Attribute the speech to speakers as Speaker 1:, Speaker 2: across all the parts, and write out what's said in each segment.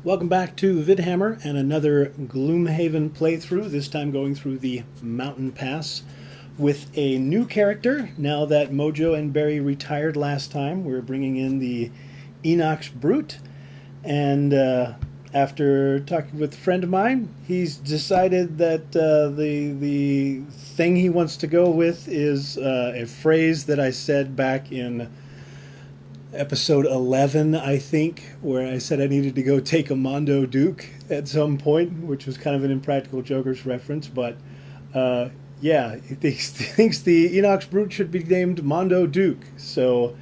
Speaker 1: Welcome back to Vidhammer and another Gloomhaven playthrough, this time going through the Mountain Pass with a new character. Now that Mojo and Barry retired last time, we're bringing in the Inox Brute, and after talking with a friend of mine, he's decided that the thing he wants to go with is a phrase that I said back in episode 11, I think, where I said I needed to go take a Mondo Duke at some point, which was kind of an Impractical Jokers reference. But yeah, he thinks the Inox Brute should be named Mondo Duke. So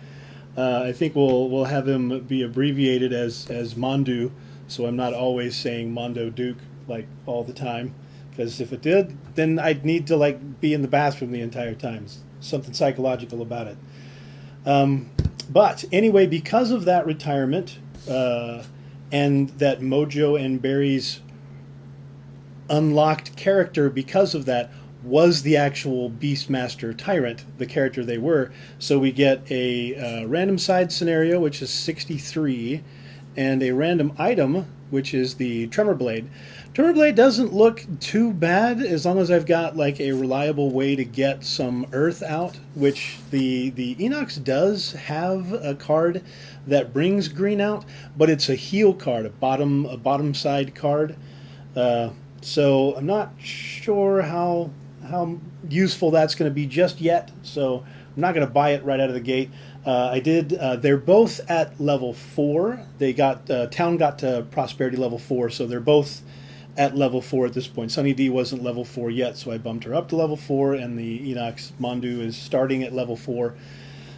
Speaker 1: I think we'll have him be abbreviated as Mondu, so I'm not always saying Mondo Duke like all the time. Because if it did, then I'd need to like be in the bathroom the entire time. Something psychological about it. But anyway, because of that retirement and that Mojo and Barry's unlocked character, because of that, was the actual Beastmaster Tyrant, the character they were. So we get a random side scenario, which is 63, and a random item, which is the Tremor Blade. Tremor Blade doesn't look too bad as long as I've got like a reliable way to get some earth out, which the Inox does have a card that brings green out, but it's a heal card, a bottom side card. So I'm not sure how useful that's going to be just yet. So I'm not going to buy it right out of the gate. I did. They're both at level 4. They got Town got to Prosperity level 4, so they're both at level 4 at this point. Sunny D wasn't level 4 yet, so I bumped her up to level 4, and the Inox Mondu is starting at level 4.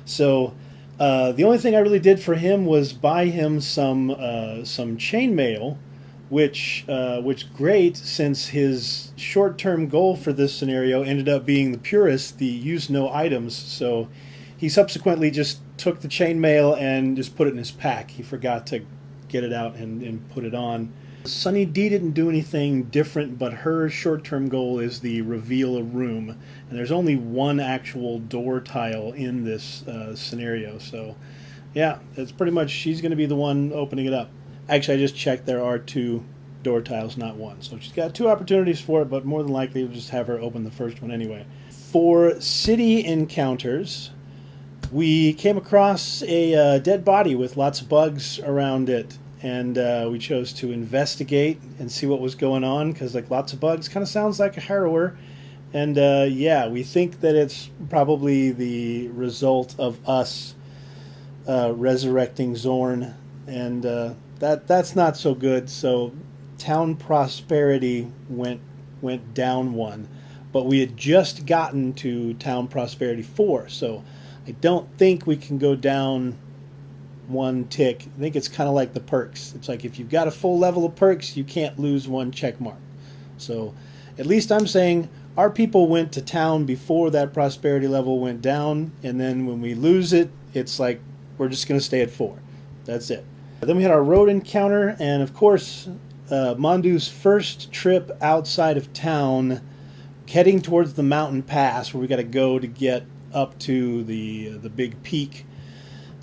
Speaker 1: So the only thing I really did for him was buy him some chainmail, which great, since his short-term goal for this scenario ended up being the purest, the use no items. So he subsequently just took the chainmail and just put it in his pack. He forgot to get it out and put it on. Sunny D didn't do anything different, but her short-term goal is the reveal a room, and there's only one actual door tile in this scenario. So yeah, it's pretty much she's going to be the one opening it up. Actually, I just checked, there are 2 door tiles, not 1. So she's got 2 opportunities for it, but more than likely we'll just have her open the first one anyway. For city encounters, we came across a dead body with lots of bugs around it, and we chose to investigate and see what was going on, because like lots of bugs kind of sounds like a harrower. And yeah, we think that it's probably the result of us resurrecting Zorn, and that's not so good. So Town Prosperity went down 1, but we had just gotten to Town Prosperity 4, so I don't think we can go down 1 tick. I think it's kind of like the perks. It's like if you've got a full level of perks, you can't lose 1 check mark. So at least I'm saying our people went to town before that prosperity level went down, and then when we lose it, it's like we're just going to stay at 4. That's it. Then we had our road encounter, and of course Mondu's first trip outside of town, heading towards the mountain pass where we got to go to get up to the big peak.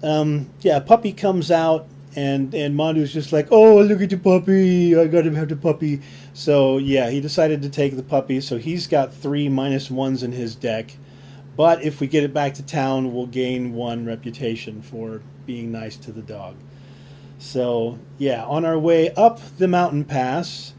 Speaker 1: Yeah, puppy comes out, and Mondu's just like, oh, look at the puppy, I gotta have the puppy. So yeah, he decided to take the puppy, so he's got 3 -1s in his deck. But if we get it back to town, we'll gain 1 reputation for being nice to the dog. So yeah, on our way up the mountain pass,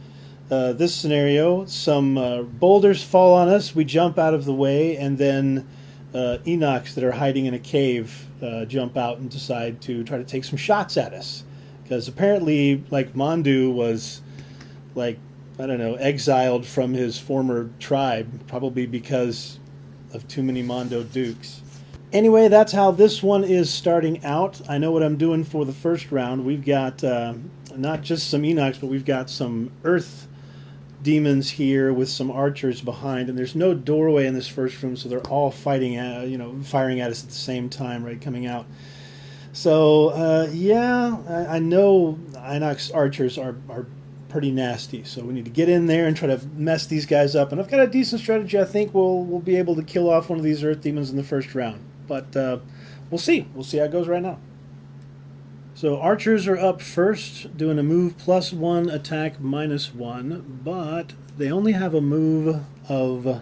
Speaker 1: this scenario, some boulders fall on us, we jump out of the way, and then Inox that are hiding in a cave jump out and decide to try to take some shots at us, because apparently like Mondu was like, I don't know, exiled from his former tribe, probably because of too many Mondo Dukes. Anyway, that's how this one is starting out. I know what I'm doing for the first round. We've got not just some Inox, but we've got some earth demons here with some archers behind, and there's no doorway in this first room, so they're all fighting at, firing at us at the same time, right, coming out. So yeah, I know Inox archers are pretty nasty, so we need to get in there and try to mess these guys up, and I've got a decent strategy. I think we'll be able to kill off one of these earth demons in the first round, but we'll see how it goes right now. So archers are up first, doing a move +1, attack -1, but they only have a move of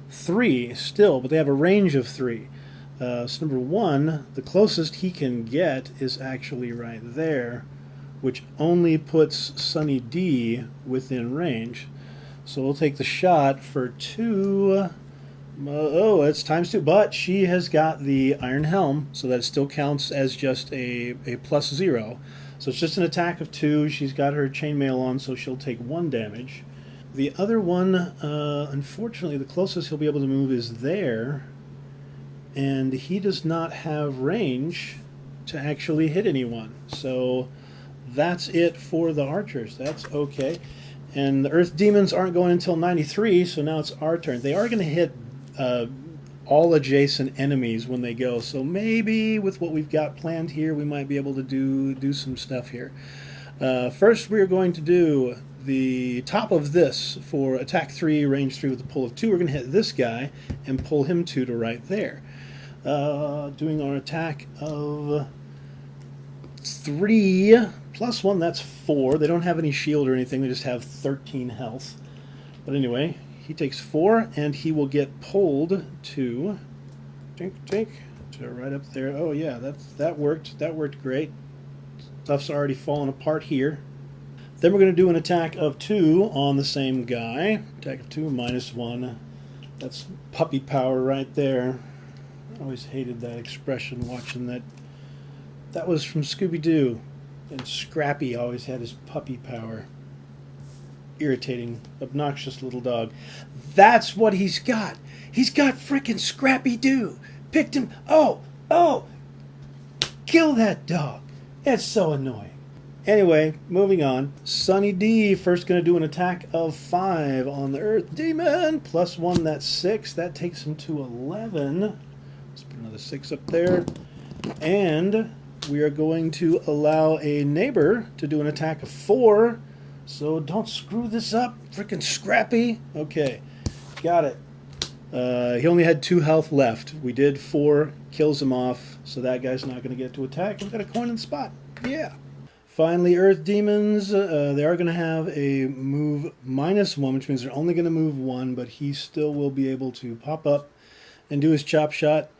Speaker 1: 3 still, but they have a range of 3. So number 1, the closest he can get is actually right there, which only puts Sunny D within range. So we'll take the shot for 2. Oh, it's ×2, but she has got the Iron Helm, so that still counts as just a +0. So it's just an attack of 2. She's got her chainmail on, so she'll take 1 damage. The other one, unfortunately, the closest he'll be able to move is there, and he does not have range to actually hit anyone. So that's it for the archers. That's okay. And the Earth Demons aren't going until 93, so now it's our turn. They are going to hit all adjacent enemies when they go, so maybe with what we've got planned here, we might be able to do some stuff here. First, we are going to do the top of this for attack 3, range 3 with a pull of 2. We're going to hit this guy and pull him 2 to right there. Doing our attack of 3 +1, that's 4. They don't have any shield or anything, they just have 13 health. But anyway, he takes 4, and he will get pulled to right up there. Oh yeah, that worked. That worked great. Stuff's already falling apart here. Then we're going to do an attack of 2 on the same guy. Attack of 2 -1. That's puppy power right there. I always hated that expression watching that. That was from Scooby-Doo. And Scrappy always had his puppy power. Irritating, obnoxious little dog. That's what he's got. He's got frickin' Scrappy-Doo. Picked him. Oh! Kill that dog. It's so annoying. Anyway, moving on. Sunny D first going to do an attack of 5 on the Earth Demon. +1, that's 6. That takes him to 11. Let's put another 6 up there. And we are going to allow a neighbor to do an attack of 4. So don't screw this up, frickin' Scrappy. Okay, got it. He only had 2 health left. We did 4, kills him off, so that guy's not going to get to attack. We've got a coin in the spot. Yeah. Finally, Earth Demons, they are going to have a move -1, which means they're only going to move 1, but he still will be able to pop up and do his chop shot.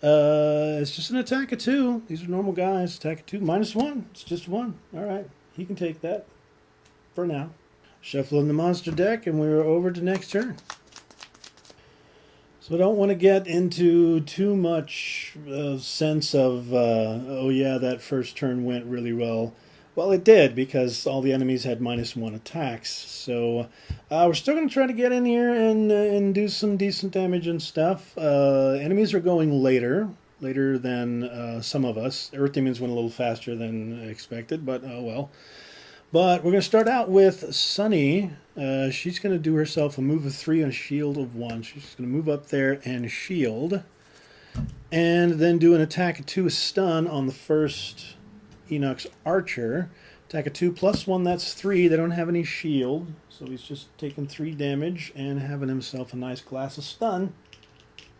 Speaker 1: It's just an attack of 2. These are normal guys. Attack of 2, -1. It's just 1. All right, he can take that. For now. Shuffling the monster deck, and we're over to next turn. So I don't want to get into too much sense of, oh yeah, that first turn went really well. Well, it did, because all the enemies had -1 attacks. So we're still going to try to get in here and do some decent damage and stuff. Enemies are going later than some of us. Earth Demons went a little faster than expected, but oh well. But we're going to start out with Sunny. She's going to do herself a move of 3 and a shield of 1. She's going to move up there and shield. And then do an attack of 2, a stun on the first Inox archer. Attack of 2 +1, that's 3. They don't have any shield. So he's just taking 3 damage and having himself a nice glass of stun.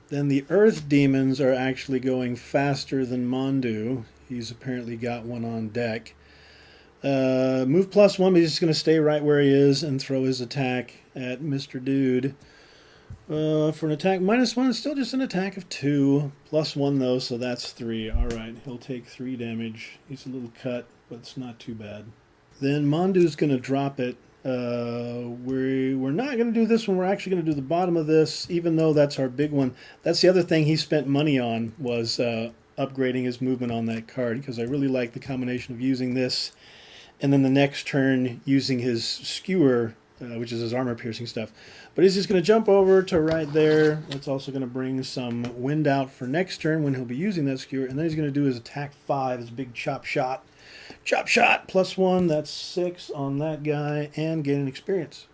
Speaker 1: Then the Earth Demons are actually going faster than Mondu. He's apparently got one on deck. Move +1, but he's just going to stay right where he is and throw his attack at Mr. Dude. For an attack -1, it's still just an attack of 2. +1 though, so that's 3. Alright, he'll take 3 damage. He's a little cut, but it's not too bad. Then Mondu's going to drop it. We're not going to do this one. We're actually going to do the bottom of this, even though that's our big one. That's the other thing he spent money on, was upgrading his movement on that card, because I really like the combination of using this and then the next turn using his skewer, which is his armor-piercing stuff. But he's just going to jump over to right there. That's also going to bring some wind out for next turn when he'll be using that skewer. And then he's going to do his attack 5, his big chop shot. Chop shot, +1, that's 6 on that guy, and gain an experience.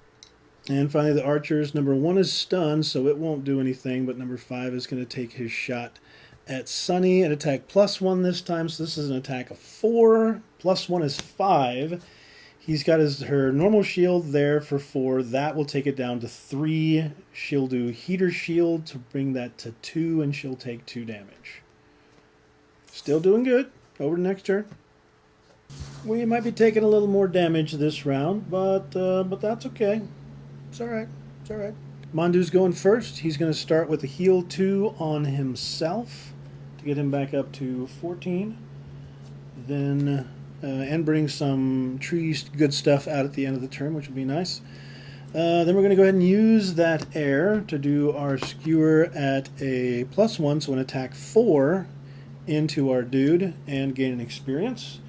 Speaker 1: And finally the archers, number 1 is stunned, so it won't do anything, but number 5 is going to take his shot at Sunny, an attack +1 this time, so this is an attack of 4. +1 is 5. He's got her normal shield there for 4. That will take it down to 3. She'll do Heater Shield to bring that to 2, and she'll take 2 damage. Still doing good. Over to next turn. We might be taking a little more damage this round, but that's okay. It's all right. It's all right. Mondu's going first. He's going to start with a heal 2 on himself to get him back up to 14. Then and bring some tree good stuff out at the end of the turn, which will be nice. Then we're going to go ahead and use that air to do our skewer at a +1, so an attack 4 into our dude and gain an experience.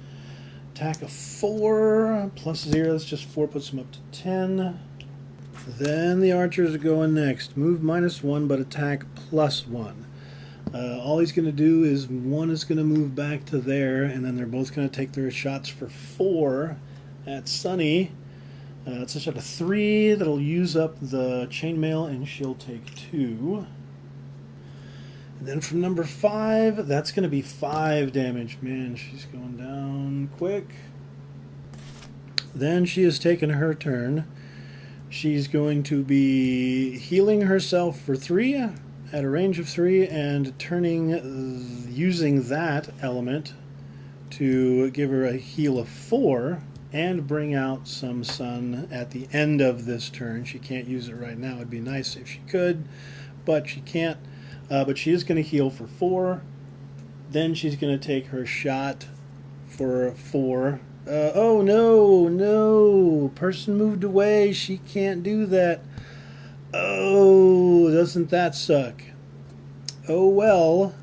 Speaker 1: Attack of 4 +0, that's just 4, puts him up to 10. Then the archers are going next. Move -1, but attack +1. All he's going to do is one is going to move back to there, and then they're both going to take their shots for 4 at Sunny. It's a shot of 3 that'll use up the chainmail, and she'll take 2. And then from number 5, that's going to be 5 damage. Man, she's going down quick. Then she has taken her turn. She's going to be healing herself for 3 at a range of 3 and using that element to give her a heal of 4 and bring out some sun at the end of this turn. She can't use it right now. It'd be nice if she could, but she can't. But she is going to heal for 4. Then she's going to take her shot for 4. Oh no, no. Person moved away. She can't do that. Oh, doesn't that suck? Oh well.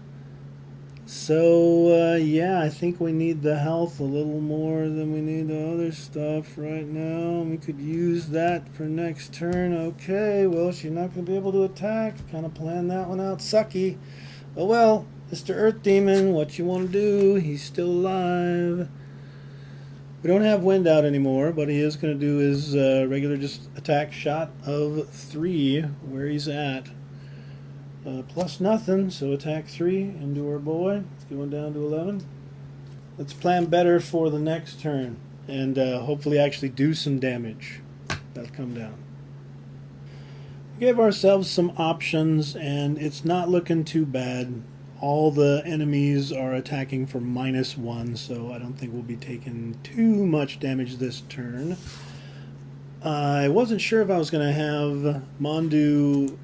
Speaker 1: So, yeah, I think we need the health a little more than we need the other stuff right now. We could use that for next turn. Okay, well, she's not going to be able to attack. Kind of planned that one out. Sucky. Oh well, Mr. Earth Demon, what you want to do? He's still alive. We don't have wind out anymore, but he is going to do his regular just attack shot of 3 where he's at. Plus nothing, so attack 3 into our boy. It's going down to 11. Let's plan better for the next turn and hopefully actually do some damage. That'll come down. We gave ourselves some options, and it's not looking too bad. All the enemies are attacking for -1, so I don't think we'll be taking too much damage this turn. I wasn't sure if I was going to have Mondu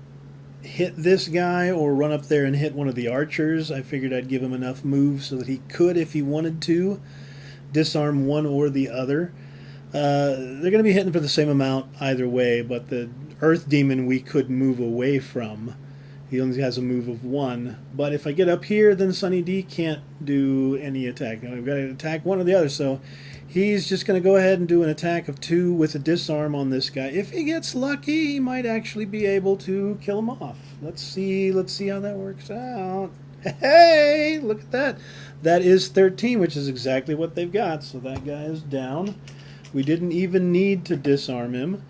Speaker 1: hit this guy or run up there and hit one of the archers. I figured I'd give him enough moves so that he could, if he wanted to, disarm one or the other. They're going to be hitting for the same amount either way, but the Earth Demon we could move away from. He only has a move of 1. But if I get up here, then Sunny D can't do any attack. Now we've got to attack one or the other, so he's just going to go ahead and do an attack of 2 with a disarm on this guy. If he gets lucky, he might actually be able to kill him off. Let's see how that works out. Hey, look at that. That is 13, which is exactly what they've got. So that guy is down. We didn't even need to disarm him.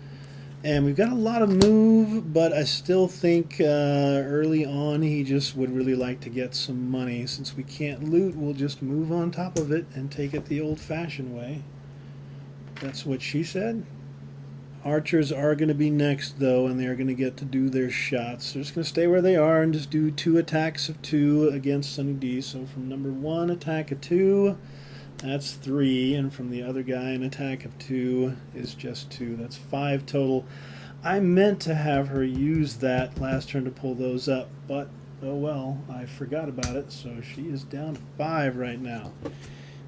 Speaker 1: And we've got a lot of move, but I still think early on he just would really like to get some money. Since we can't loot, we'll just move on top of it and take it the old-fashioned way. That's what she said. Archers are going to be next, though, and they're going to get to do their shots. They're just going to stay where they are and just do 2 attacks of 2 against Sunny D. So from number 1, attack of 2. That's 3, and from the other guy, an attack of 2 is just 2. That's 5 total. I meant to have her use that last turn to pull those up, but oh well, I forgot about it, so she is down to 5 right now.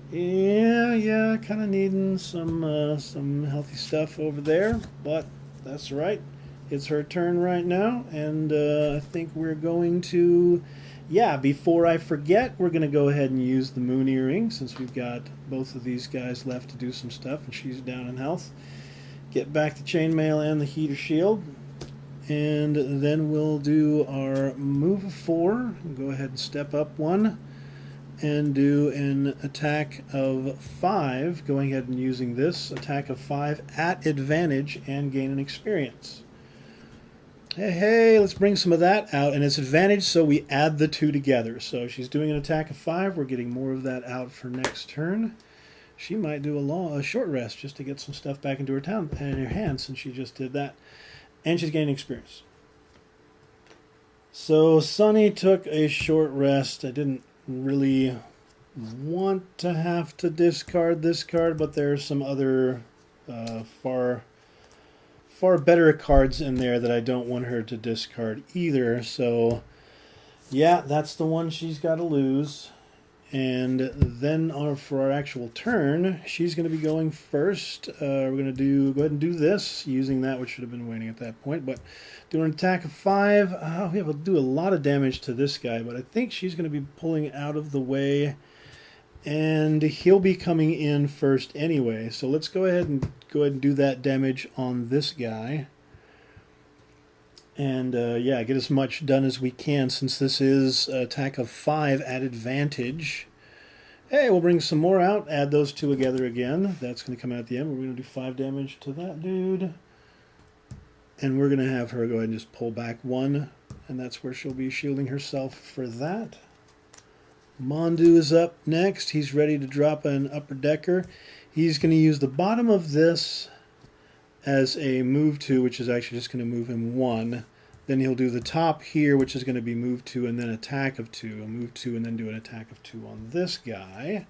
Speaker 1: Yeah, kind of needing some healthy stuff over there, but that's right. It's her turn right now, and I think we're going to... Yeah, before I forget, we're going to go ahead and use the moon earring since we've got both of these guys left to do some stuff and she's down in health. Get back the chainmail and the heater shield. And then we'll do our move of 4. Go ahead and step up 1 and do an attack of 5. Going ahead and using this attack of 5 at advantage and gain an experience. Hey, let's bring some of that out, and it's advantage, so we add the 2 together. So she's doing an attack of 5. We're getting more of that out for next turn. She might do a short rest just to get some stuff back into her hand since she just did that. And she's gaining experience. So Sunny took a short rest. I didn't really want to have to discard this card, but there are some other far better cards in there that I don't want her to discard either. So yeah, that's the one she's got to lose. And then for our actual turn, she's going to be going first. We're going to go ahead and do this, using that, which should have been waiting at that point. But do an attack of 5. We have to do a lot of damage to this guy, but I think she's going to be pulling out of the way. And he'll be coming in first anyway. So let's go ahead and do that damage on this guy. And yeah, get as much done as we can, since this is attack of 5 at advantage. Hey, we'll bring some more out, add those two together again. That's going to come out at the end. We're going to do 5 damage to that dude. And we're going to have her go ahead and just pull back 1. And that's where she'll be shielding herself for that. Mondu is up next. He's ready to drop an upper decker. He's going to use the bottom of this as a move 2, which is actually just going to move him 1. Then he'll do the top here, which is going to be move 2 and then attack of 2. A move 2 and then do an attack of 2 on this guy.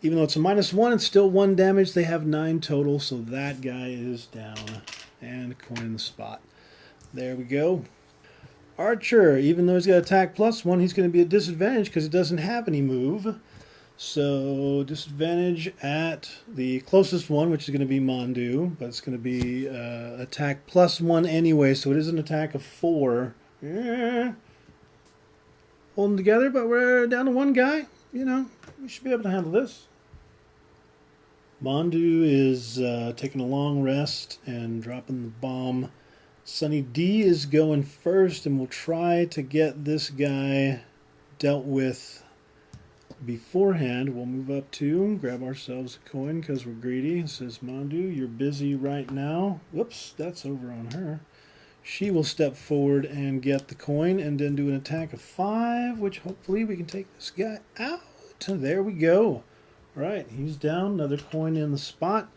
Speaker 1: Even though it's a -1, it's still 1 damage. They have 9 total, so that guy is down. And coin in the spot. There we go. Archer, even though he's got attack +1, he's going to be at disadvantage because he doesn't have any move. So disadvantage at the closest one, which is going to be Mondu, but it's going to be attack +1 anyway, so it is an attack of 4. Yeah. Holding together, but we're down to 1 guy. You know, we should be able to handle this. Mondu is taking a long rest and dropping the bomb. Sunny D is going first, and we'll try to get this guy dealt with beforehand. We'll move up 2, grab ourselves a coin because we're greedy. It says, Mondu, you're busy right now. Whoops, that's over on her. She will step forward and get the coin and then do an attack of 5, which hopefully we can take this guy out. There we go. All right, he's down. Another coin in the spot.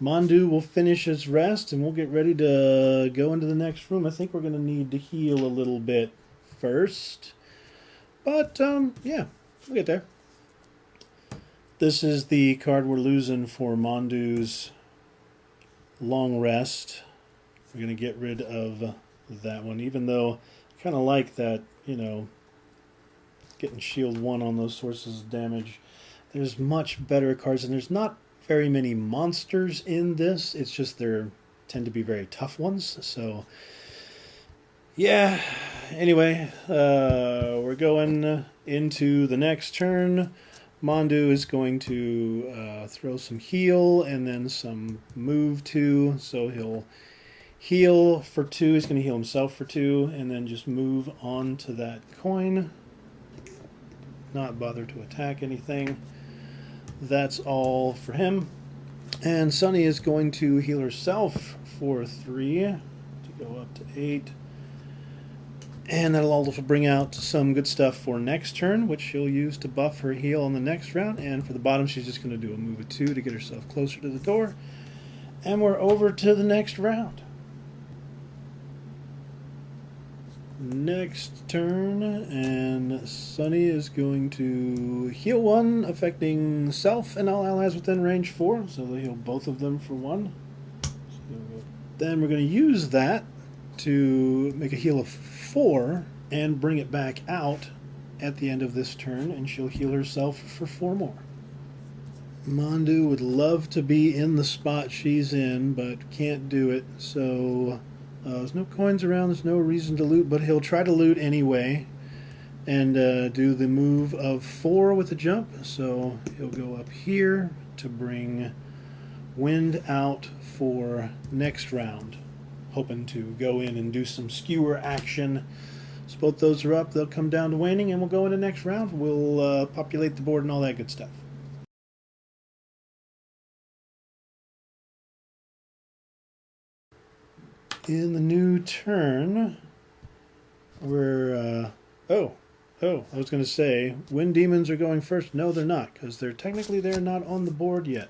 Speaker 1: Mondu will finish his rest, and we'll get ready to go into the next room. I think we're going to need to heal a little bit first. But, yeah, we'll get there. This is the card we're losing for Mondu's long rest. We're going to get rid of that one, even though I kind of like that, you know, getting shield 1 on those sources of damage. There's much better cards, and there's not very many monsters in this. It's just there tend to be very tough ones. So yeah, anyway, we're going into the next turn. Mondu is going to throw some heal and then some move 2. So he'll heal for 2. He's going to heal himself for 2 and then just move on to that coin. Not bother to attack anything. That's all for him. And Sunny is going to heal herself for 3 to go up to 8. And that'll also bring out some good stuff for next turn, which she'll use to buff her heal on the next round. And for the bottom, she's just going to do a move of 2 to get herself closer to the door. And we're over to the next round. Next turn, and Sunny is going to heal 1, affecting self and all allies within range 4, so they'll heal both of them for 1. Then we're going to use that to make a heal of 4 and bring it back out at the end of this turn, and she'll heal herself for 4 more. Mondu would love to be in the spot she's in, but can't do it, so there's no coins around, there's no reason to loot, but he'll try to loot anyway and do the move of 4 with the jump. So he'll go up here to bring wind out for next round, hoping to go in and do some skewer action. So both those are up, they'll come down to waning, and we'll go into next round. We'll populate the board and all that good stuff. In the new turn, we're, I was going to say, Wind Demons are going first. No, they're not, because they're not on the board yet.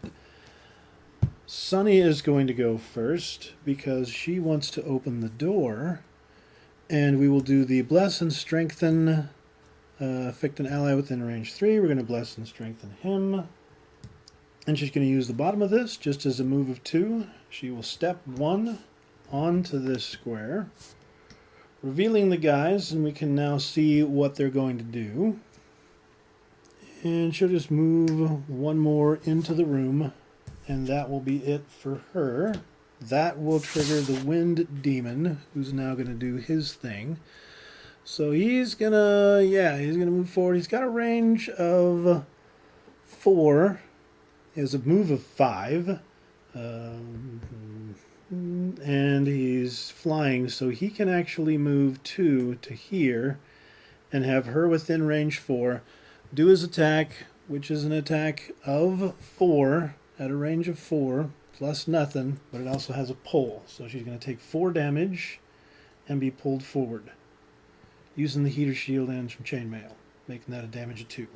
Speaker 1: Sunny is going to go first, because she wants to open the door, and we will do the Bless and Strengthen Affect an ally within range 3. We're going to bless and strengthen him. And she's going to use the bottom of this just as a move of 2. She will step 1 onto this square, revealing the guys, and we can now see what they're going to do. And she'll just move 1 more into the room, and that will be it for her. That will trigger the Wind Demon, who's now going to do his thing. So he's gonna move forward. He's got a range of 4. He has a move of 5. And he's flying, so he can actually move 2 to here and have her within range 4. Do his attack, which is an attack of 4 at a range of 4 plus nothing, but it also has a pull. So she's going to take 4 damage and be pulled forward using the heater shield and some chainmail, making that a damage of 2.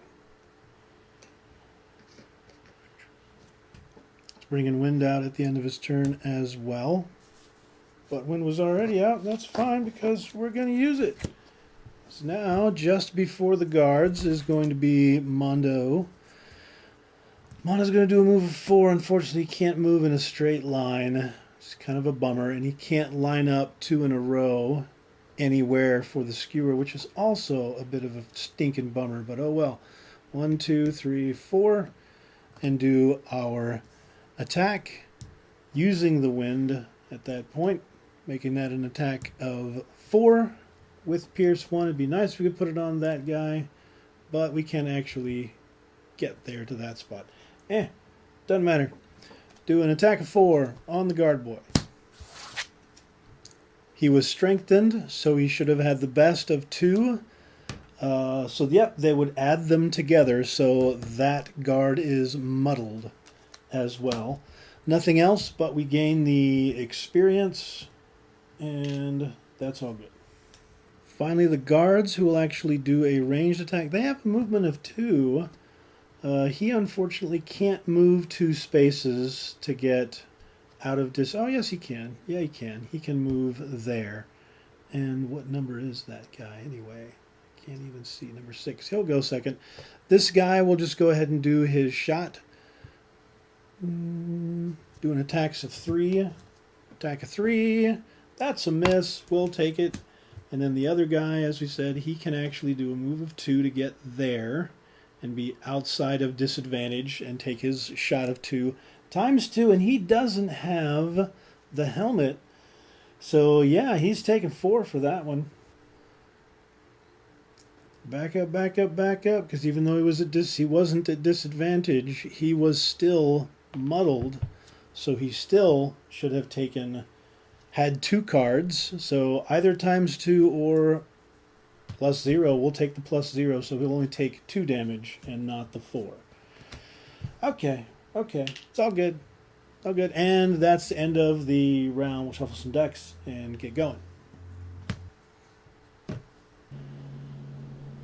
Speaker 1: It's bringing Wind out at the end of his turn as well. But Wind was already out, and that's fine because we're going to use it. So now, just before the guards is going to be Mondo. Mondo's going to do a move of 4. Unfortunately, he can't move in a straight line. It's kind of a bummer, and he can't line up 2 in a row anywhere for the skewer, which is also a bit of a stinking bummer, but oh well. 1, 2, 3, 4, and do our attack using the Wind at that point, making that an attack of 4 with Pierce 1. It'd be nice if we could put it on that guy, but we can't actually get there to that spot. Doesn't matter. Do an attack of 4 on the guard boy. He was strengthened, so he should have had the best of 2. So, yep, they would add them together, so that guard is muddled as well. Nothing else, but we gain the experience, and that's all good. Finally, the guards, who will actually do a ranged attack. They have a movement of 2. He unfortunately can't move 2 spaces to get out of oh, yes, he can. Yeah, he can. He can move there. And what number is that guy anyway? I can't even see. Number 6. He'll go second. This guy will just go ahead and do his shot. Doing attacks of 3. Attack of 3. That's a miss. We'll take it. And then the other guy, as we said, he can actually do a move of 2 to get there and be outside of disadvantage and take his shot of 2 times 2, and he doesn't have the helmet. So yeah, he's taking 4 for that one. Back up, back up, back up, because even though he wasn't at disadvantage, he was still muddled. So he still should have had 2 cards. So either times 2 or plus 0. We'll take the plus 0, so he'll only take 2 damage and not the 4. Okay. It's all good. All good. And that's the end of the round. We'll shuffle some decks and get going.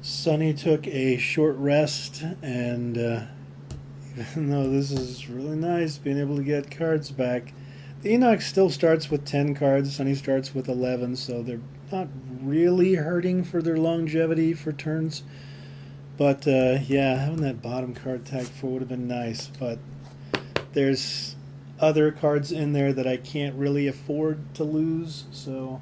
Speaker 1: Sunny took a short rest, and even though this is really nice, being able to get cards back, the Inox still starts with 10 cards. Sunny starts with 11, so they're not really hurting for their longevity for turns. But yeah, having that bottom card tag 4 would have been nice, but there's other cards in there that I can't really afford to lose, so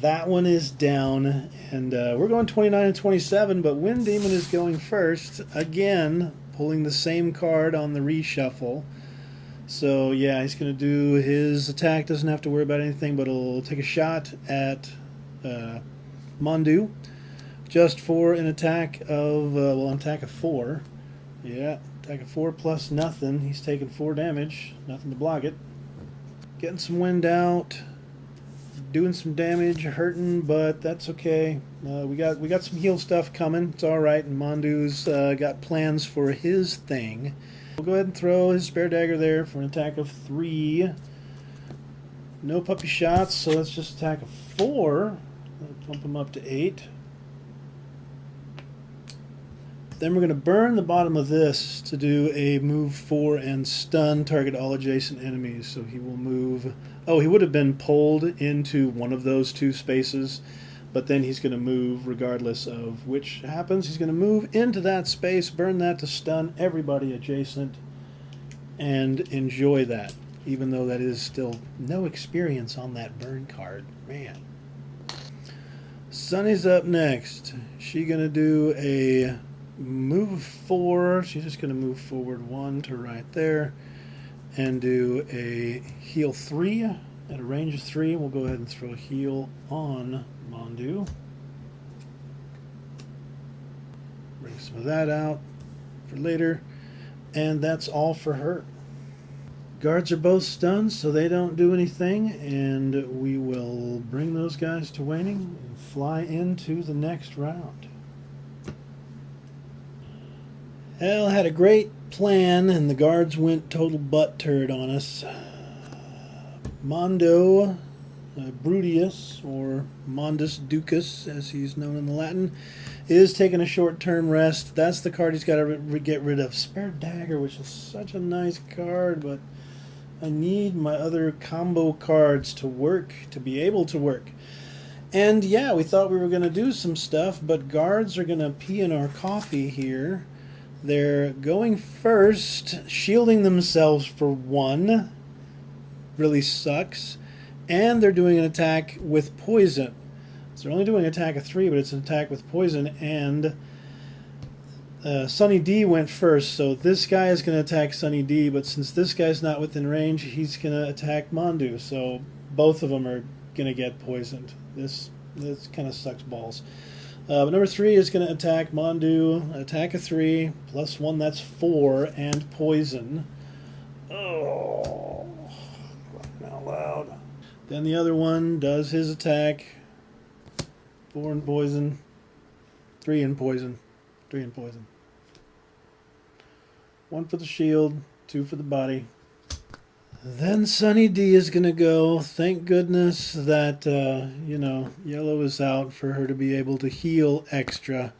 Speaker 1: that one is down. And we're going 29 and 27, but Wind Demon is going first again, pulling the same card on the reshuffle. So yeah, he's going to do his attack. Doesn't have to worry about anything, but he'll take a shot at Mondu, just for an attack of an attack of 4. Yeah, attack of 4 plus nothing. He's taking 4 damage. Nothing to block it. Getting some wind out, doing some damage, hurting, but that's okay. We got some heal stuff coming. It's all right. And Mondu's got plans for his thing. We'll go ahead and throw his spare dagger there for an attack of 3. No puppy shots, so that's just attack of 4. That'll bump him up to 8. Then we're going to burn the bottom of this to do a move 4 and stun, target all adjacent enemies. So he will move. Oh, he would have been pulled into one of those 2 spaces, but then he's going to move regardless of which happens. He's going to move into that space, burn that to stun everybody adjacent, and enjoy that, even though that is still no experience on that burn card. Man. Sunny's up next. She going to do a move 4. She's just going to move forward 1 to right there and do a heal 3 at a range of 3. We'll go ahead and throw a heal on Mondu. Bring some of that out for later. And that's all for her. Guards are both stunned, so they don't do anything, and we will bring those guys to waning and fly into the next round. Hell, had a great plan, and the guards went total butt turd on us. Mondo Brutius, or Mondus Ducus, as he's known in the Latin, is taking a short-term rest. That's the card he's got to get rid of. Spare Dagger, which is such a nice card, but I need my other combo cards to work, to be able to work. And yeah, we thought we were going to do some stuff, but guards are going to pee in our coffee here. They're going first, shielding themselves for 1. Really sucks. And they're doing an attack with poison. So they're only doing an attack of 3, but it's an attack with poison. And Sunny D went first, so this guy is going to attack Sunny D, but since this guy's not within range, he's going to attack Mondu. So both of them are going to get poisoned. This kind of sucks balls. But number 3 is going to attack Mondu. Attack of 3, plus 1, that's 4, and poison. Oh, crying out loud. Then the other one does his attack. 4 and poison. 3 and poison. 3 and poison. 1 for the shield, 2 for the body. Then Sunny D is going to go. Thank goodness that, yellow is out for her to be able to heal extra.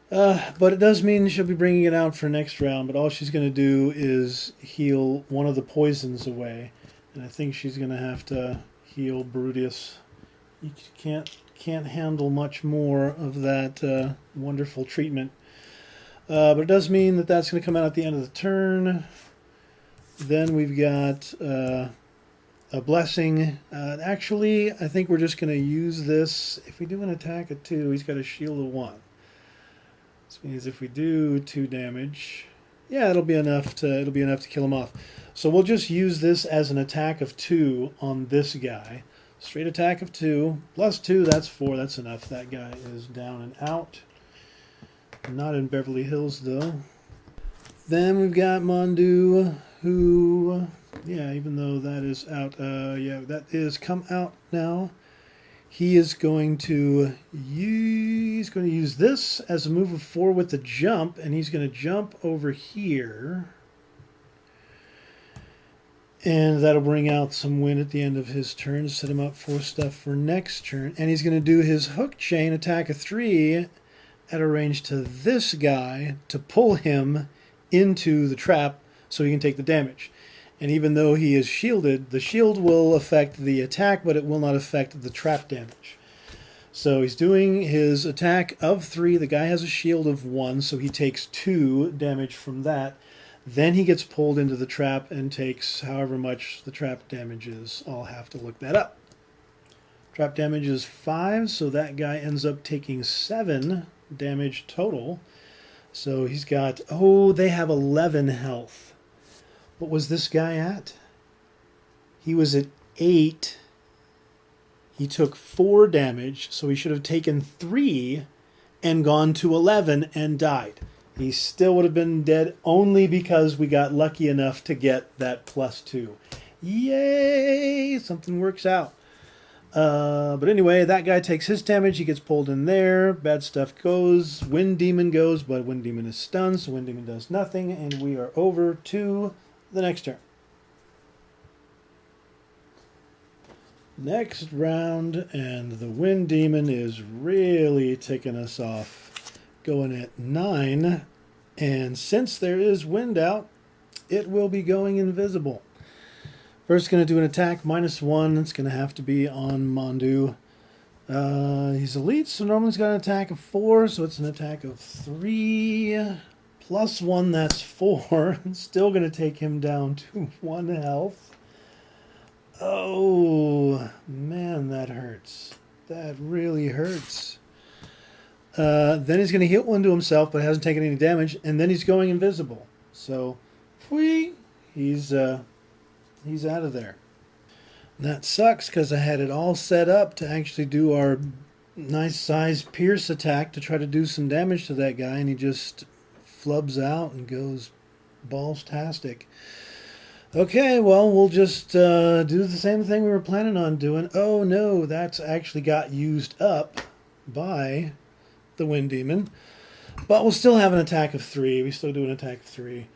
Speaker 1: But it does mean she'll be bringing it out for next round, but all she's going to do is heal one of the poisons away. And I think she's going to have to heal Brutius. You can't handle much more of that wonderful treatment. But it does mean that that's going to come out at the end of the turn. Then we've got a blessing. Actually, I think we're just going to use this. If we do an attack of 2, he's got a shield of 1. This means if we do 2 damage, yeah, it'll be enough to kill him off. So we'll just use this as an attack of 2 on this guy. Straight attack of 2 plus 2. That's 4. That's enough. That guy is down and out. Not in Beverly Hills though. Then we've got Mondu, who, yeah, even though that is out, that is come out now. He is going to use this as a move of 4 with the jump, and he's going to jump over here. And that'll bring out some wind at the end of his turn to set him up for stuff for next turn. And he's going to do his hook chain attack of 3 at a range to this guy to pull him into the trap so he can take the damage. And even though he is shielded, the shield will affect the attack, but it will not affect the trap damage. So he's doing his attack of 3. The guy has a shield of 1, so he takes 2 damage from that. Then he gets pulled into the trap and takes however much the trap damage is. I'll have to look that up. Trap damage is 5, so that guy ends up taking 7 damage total. So he's got, they have 11 health. What was this guy at? He was at 8. He took 4 damage, so he should have taken 3 and gone to 11 and died. He still would have been dead only because we got lucky enough to get that +2. Yay! Something works out. But anyway, that guy takes his damage. He gets pulled in there. Bad stuff goes. Wind Demon goes, but Wind Demon is stunned, so Wind Demon does nothing. And we are over to the next turn. Next round, and the Wind Demon is really ticking us off. Going at 9, and since there is wind out, it will be going invisible. First, going to do an attack -1. It's going to have to be on Mondu. He's elite, so normally he's got an attack of 4, so it's an attack of 3. Plus 1, that's 4. Still going to take him down to 1 health. Oh, man, that hurts. That really hurts. Then he's going to hit 1 to himself, but hasn't taken any damage, and then he's going invisible. So, whee, he's out of there. And that sucks because I had it all set up to actually do our nice size pierce attack to try to do some damage to that guy, and he just flubs out and goes balls-tastic. Okay, well, we'll just do the same thing we were planning on doing. Oh no, that's actually got used up by the Wind Demon. But we'll still have an attack of 3. We still do an attack of 3.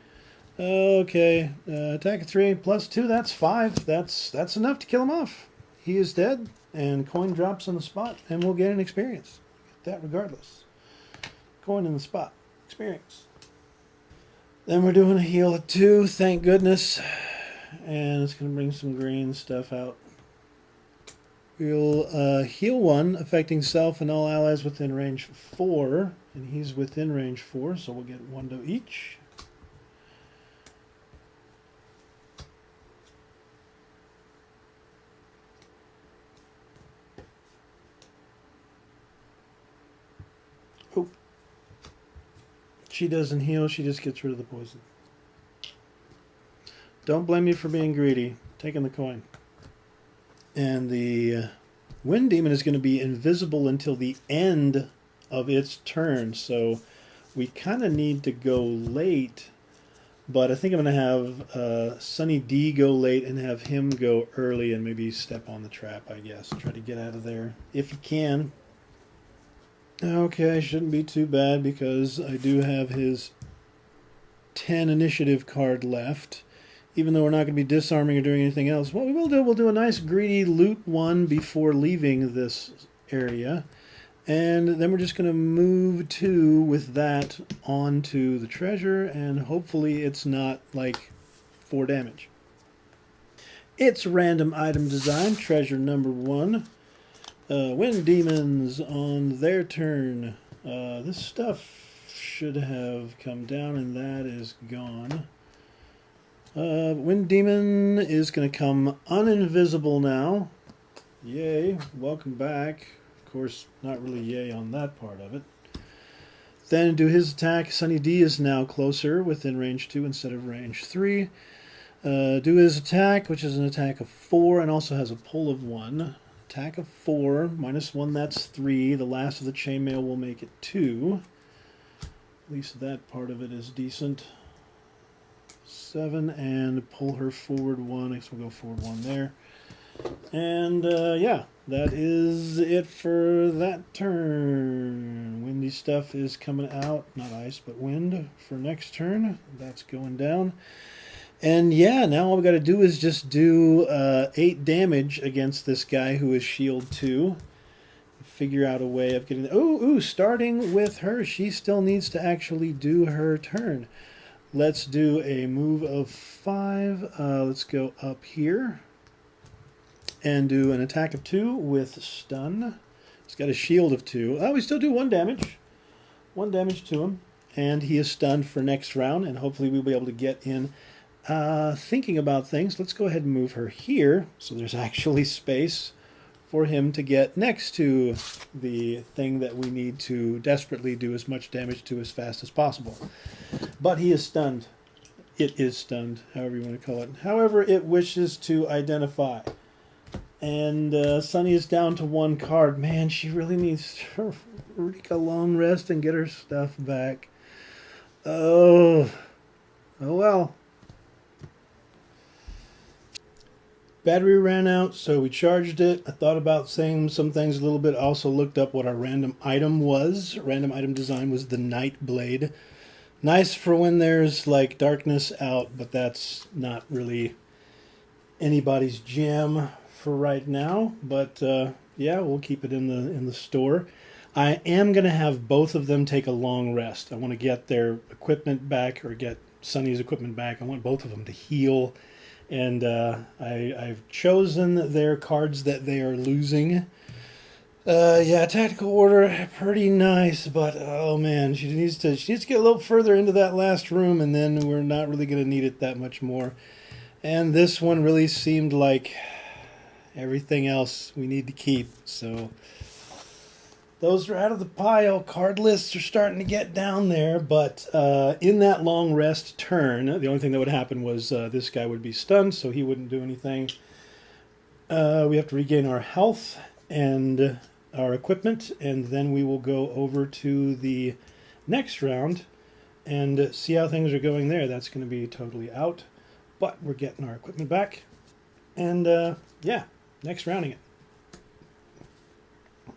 Speaker 1: Okay, attack of 3 plus 2, that's 5. That's enough to kill him off. He is dead, and coin drops on the spot, and we'll get an experience. Get that regardless. Coin in the spot. Experience. Then we're doing a heal of 2, thank goodness. And it's going to bring some green stuff out. We'll heal 1, affecting self and all allies within range 4. And he's within range 4, so we'll get 1 to each. Oh. She doesn't heal, she just gets rid of the poison. Don't blame me for being greedy. Taking the coin. And the Wind Demon is going to be invisible until the end of its turn. So we kind of need to go late. But I think I'm going to have Sunny D go late and have him go early and maybe step on the trap, I guess. Try to get out of there if you can. Okay, shouldn't be too bad because I do have his 10 initiative card left. Even though we're not going to be disarming or doing anything else. What we will do, we'll do a nice greedy loot 1 before leaving this area. And then we're just going to move 2 with that onto the treasure. And hopefully it's not like 4 damage. It's random item design, treasure number 1. Wind Demons on their turn. This stuff should have come down and that is gone. Wind Demon is going to come uninvisible now. Yay, welcome back. Of course, not really yay on that part of it. Then do his attack. Sunny D is now closer, within range 2 instead of range 3. Do his attack, which is an attack of 4 and also has a pull of 1. Attack of 4, minus 1, that's 3. The last of the chainmail will make it 2. At least that part of it is decent. 7 and pull her forward 1. I guess we'll go forward 1 there. And yeah, that is it for that turn. Windy stuff is coming out, not ice, but wind for next turn. That's going down. And yeah, now all we got to do is just do 8 damage against this guy who is shield 2. Figure out a way of getting... Ooh, starting with her. She still needs to actually do her turn. Let's do a move of 5. Let's go up here and do an attack of 2 with stun. He's got a shield of 2. We still do 1 damage. 1 damage to him. And he is stunned for next round, and hopefully we'll be able to get in thinking about things. Let's go ahead and move her here so there's actually space for him to get next to the thing that we need to desperately do as much damage to as fast as possible. But he is stunned. It is stunned, however you want to call it. However it wishes to identify. And Sunny is down to 1 card. Man, she really needs to take a long rest and get her stuff back. Oh well. Battery ran out, so we charged it. I thought about saying some things a little bit. I also looked up what our random item was. Random item design was the Night Blade. Nice for when there's like darkness out, but that's not really anybody's jam for right now. But yeah, we'll keep it in the store. I am going to have both of them take a long rest. I want to get their equipment back, or get Sunny's equipment back. I want both of them to heal. And I've chosen their cards that they are losing Yeah, tactical order, pretty nice, but oh man, she needs to get a little further into that last room, and then we're not really going to need it that much more. And this one really seemed like everything else we need to keep, so those are out of the pile. Card lists are starting to get down there, but in that long rest turn, the only thing that would happen was this guy would be stunned, so he wouldn't do anything. We have to regain our health and our equipment, and then we will go over to the next round and see how things are going there. That's going to be totally out, but we're getting our equipment back, and yeah, next rounding it.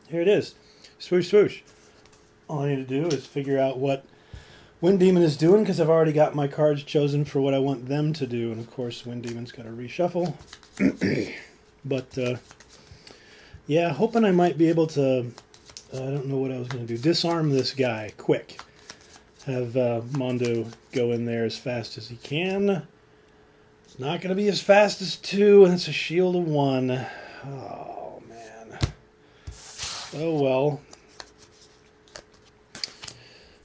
Speaker 1: Here it is. Swoosh, swoosh. All I need to do is figure out what Wind Demon is doing, because I've already got my cards chosen for what I want them to do, and of course Wind Demon's got to reshuffle. But yeah, hoping I might be able to, I don't know what I was going to do, disarm this guy quick. Have Mondo go in there as fast as he can. It's not going to be as fast as 2, and it's a shield of 1. Oh, man. Oh, well.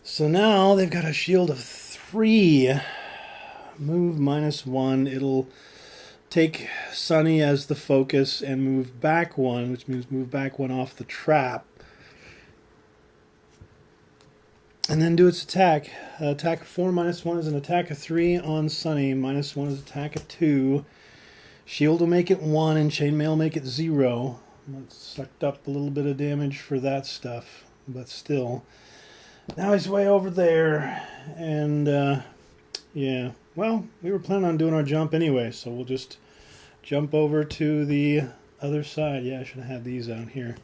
Speaker 1: So now they've got a shield of 3. Move -1. It'll take Sunny as the focus and move back 1, which means move back 1 off the trap. And then do its attack. Attack of 4 -1 is an attack of 3 on Sunny. -1 is attack of 2. Shield will make it 1 and Chainmail make it 0. That sucked up a little bit of damage for that stuff, but still. Now he's way over there, and yeah. Well, we were planning on doing our jump anyway, so we'll just jump over to the other side. Yeah, I should have had these out here.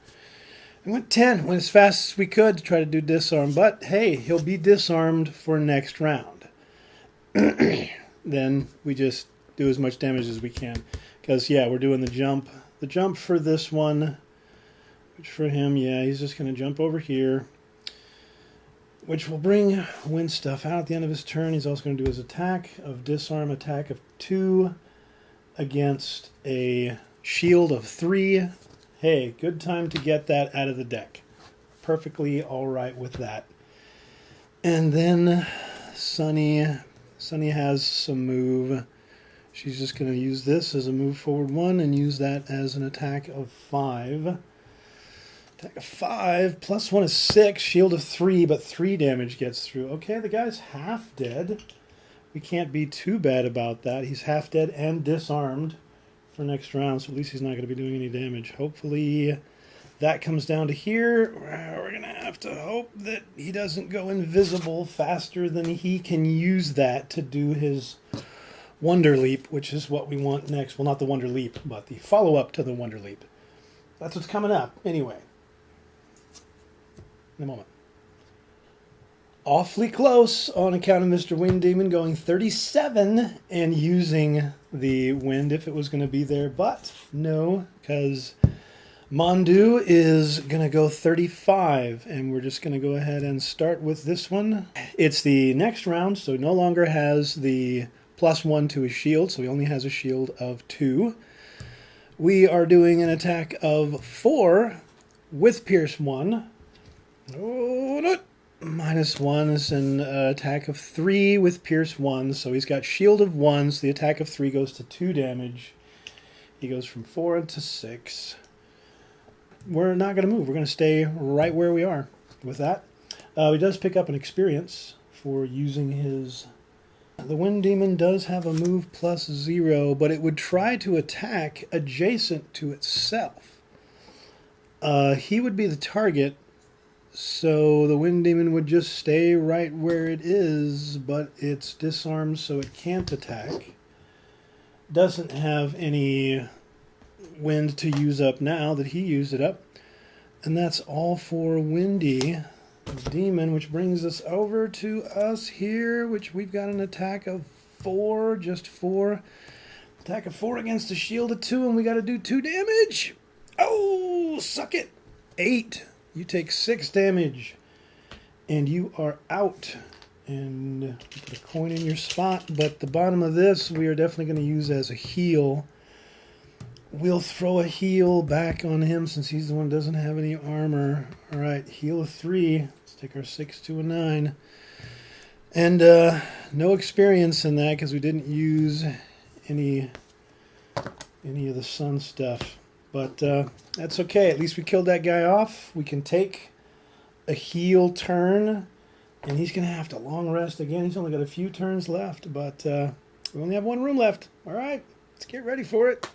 Speaker 1: I went 10, went as fast as we could to try to do disarm, but hey, he'll be disarmed for next round. Then we just do as much damage as we can. Because, yeah, we're doing the jump. The jump for this one, which for him, yeah, he's just going to jump over here, which will bring wind stuff out at the end of his turn. He's also going to do his attack of disarm, attack of 2 against a shield of 3. Hey, good time to get that out of the deck. Perfectly all right with that. And then Sunny has some move. She's just going to use this as a move forward 1 and use that as an attack of 5. Attack of 5, +1 is 6, shield of 3, but 3 damage gets through. Okay, the guy's half dead. We can't be too bad about that. He's half dead and disarmed for next round, so at least he's not going to be doing any damage. Hopefully that comes down to here. We're going to have to hope that he doesn't go invisible faster than he can use that to do his Wonder Leap, which is what we want next. Well, not the Wonder Leap, but the follow-up to the Wonder Leap. That's what's coming up. Anyway. In a moment. Awfully close on account of Mr. Wind Demon going 37 and using the wind if it was going to be there, but no, because Mondu is going to go 35, and we're just going to go ahead and start with this one. It's the next round, so he no longer has the +1 to his shield, so he only has a shield of 2. We are doing an attack of 4 with Pierce 1. Oh, no. -1 is an attack of 3 with Pierce 1, so he's got shield of 1, so the attack of 3 goes to 2 damage. He goes from 4 to 6. We're not going to move. We're going to stay right where we are with that. He does pick up an experience for using his... The Wind Demon does have a move +0, but it would try to attack adjacent to itself. He would be the target, so the Wind Demon would just stay right where it is, but it's disarmed so it can't attack. Doesn't have any wind to use up now that he used it up. And that's all for Windy Demon, which brings us over to us here, which we've got an attack of 4, just 4. Attack of 4 against a shield of 2, and we got to do 2 damage. Oh, suck it. 8. You take 6 damage, and you are out. And put a coin in your spot, but the bottom of this we are definitely going to use as a heal. we'll throw a heal back on him since he's the one who doesn't have any armor. All right, heal of 3. Let's take our 6 to a 9. And no experience in that because we didn't use any of the sun stuff. But that's okay. At least we killed that guy off. We can take a heal turn. And he's going to have to long rest again. He's only got a few turns left. But we only have 1 room left. All right. Let's get ready for it.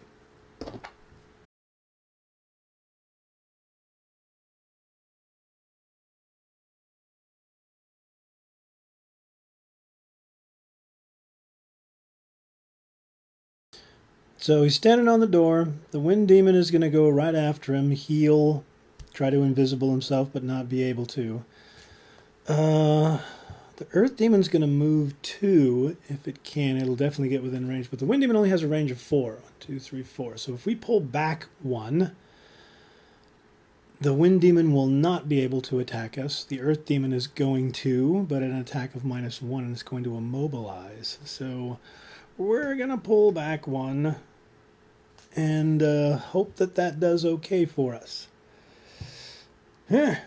Speaker 1: So he's standing on the door. The Wind Demon is going to go right after him. Heal, try to invisible himself, but not be able to. The Earth Demon's going to move 2 if it can. It'll definitely get within range. But the Wind Demon only has a range of 4. 1, 2, 3, 4. So if we pull back 1, the Wind Demon will not be able to attack us. The Earth Demon is going to, but an attack of -1, and it's going to immobilize. So we're going to pull back 1. And hope that that does okay for us. Then